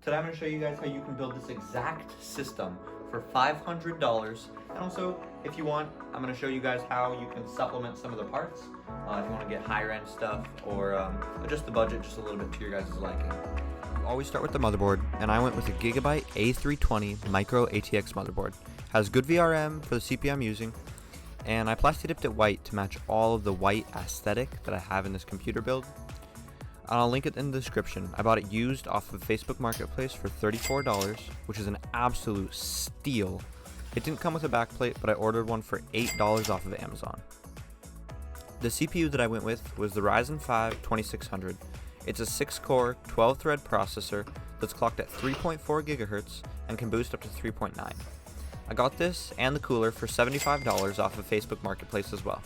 Today I'm going to show you guys how you can build this exact system for $500. And also, if you want, I'm going to show you guys how you can supplement some of the parts if you want to get higher end stuff or adjust the budget just a little bit to your guys' liking. You always start with the motherboard, and I went with a Gigabyte A320 Micro ATX motherboard. Has good VRM for the CPU I'm using, and I plasti dipped it white to match all of the white aesthetic that I have in this computer build. I'll link it in the description. I bought it used off of Facebook Marketplace for $34, which is an absolute steal. It didn't come with a backplate, but I ordered one for $8 off of Amazon. The CPU that I went with was the Ryzen 5 2600. It's a 6-core, 12-thread processor that's clocked at 3.4 GHz and can boost up to 3.9. I got this and the cooler for $75 off of Facebook Marketplace as well.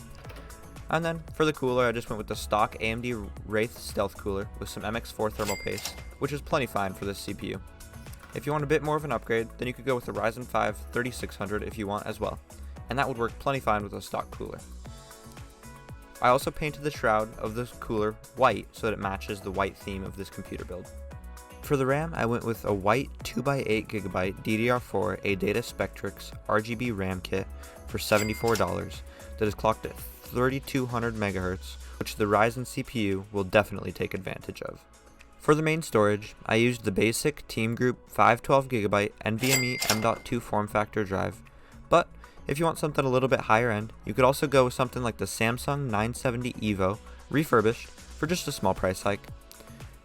And then, for the cooler, I just went with the stock AMD Wraith Stealth cooler with some MX4 thermal paste, which is plenty fine for this CPU. If you want a bit more of an upgrade, then you could go with the Ryzen 5 3600 if you want as well, and that would work plenty fine with a stock cooler. I also painted the shroud of this cooler white so that it matches the white theme of this computer build. For the RAM, I went with a white 2x8GB DDR4 ADATA Spectrix RGB RAM kit for $74 that is clocked at 3200 MHz, which the Ryzen CPU will definitely take advantage of. For the main storage, I used the basic Team Group 512GB NVMe M.2 form factor drive, but if you want something a little bit higher end, you could also go with something like the Samsung 970 EVO refurbished for just a small price hike.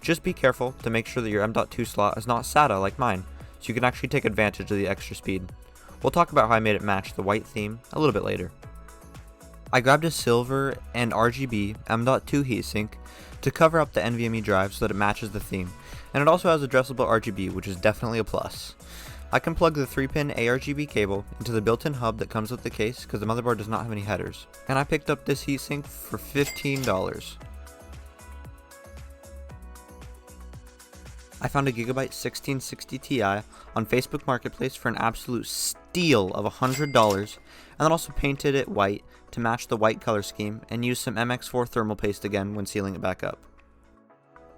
Just be careful to make sure that your M.2 slot is not SATA like mine, so you can actually take advantage of the extra speed. We'll talk about how I made it match the white theme a little bit later. I grabbed a silver and RGB M.2 heatsink to cover up the NVMe drive so that it matches the theme, and it also has addressable RGB, which is definitely a plus. I can plug the 3-pin ARGB cable into the built-in hub that comes with the case because the motherboard does not have any headers, and I picked up this heatsink for $15. I found a Gigabyte 1660 Ti on Facebook Marketplace for an absolute steal of $100, and then also painted it white to match the white color scheme and used some MX4 thermal paste again when sealing it back up.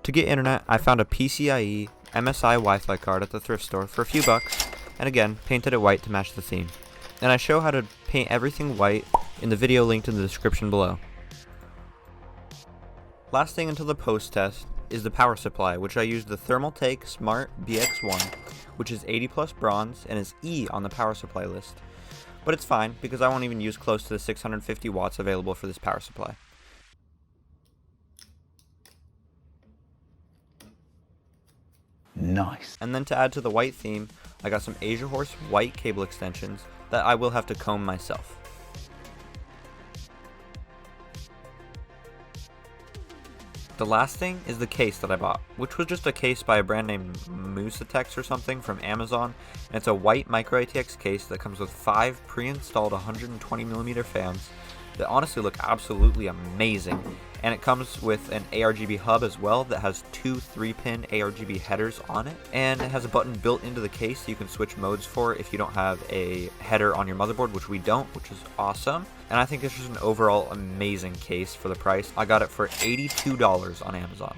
To get internet, I found a PCIe MSI Wi-Fi card at the thrift store for a few bucks, and again painted it white to match the theme. And I show how to paint everything white in the video linked in the description below. Last thing until the post test is the power supply, which I used the Thermaltake Smart BX1, which is 80 plus bronze and is E on the power supply list. But it's fine because I won't even use close to the 650 watts available for this power supply. Nice. And then to add to the white theme, I got some Asia Horse white cable extensions that I will have to comb myself. The last thing is the case that I bought, which was just a case by a brand named Musatex or something from Amazon, and it's a white micro ATX case that comes with 5 pre-installed 120mm fans that honestly look absolutely amazing, and it comes with an ARGB hub as well that has 2 3-pin ARGB headers on it, and it has a button built into the case you can switch modes for if you don't have a header on your motherboard, which we don't, which is awesome. And I think it's just an overall amazing case for the price. I got it for $82 on Amazon.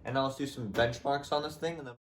And now let's do some benchmarks on this thing, and then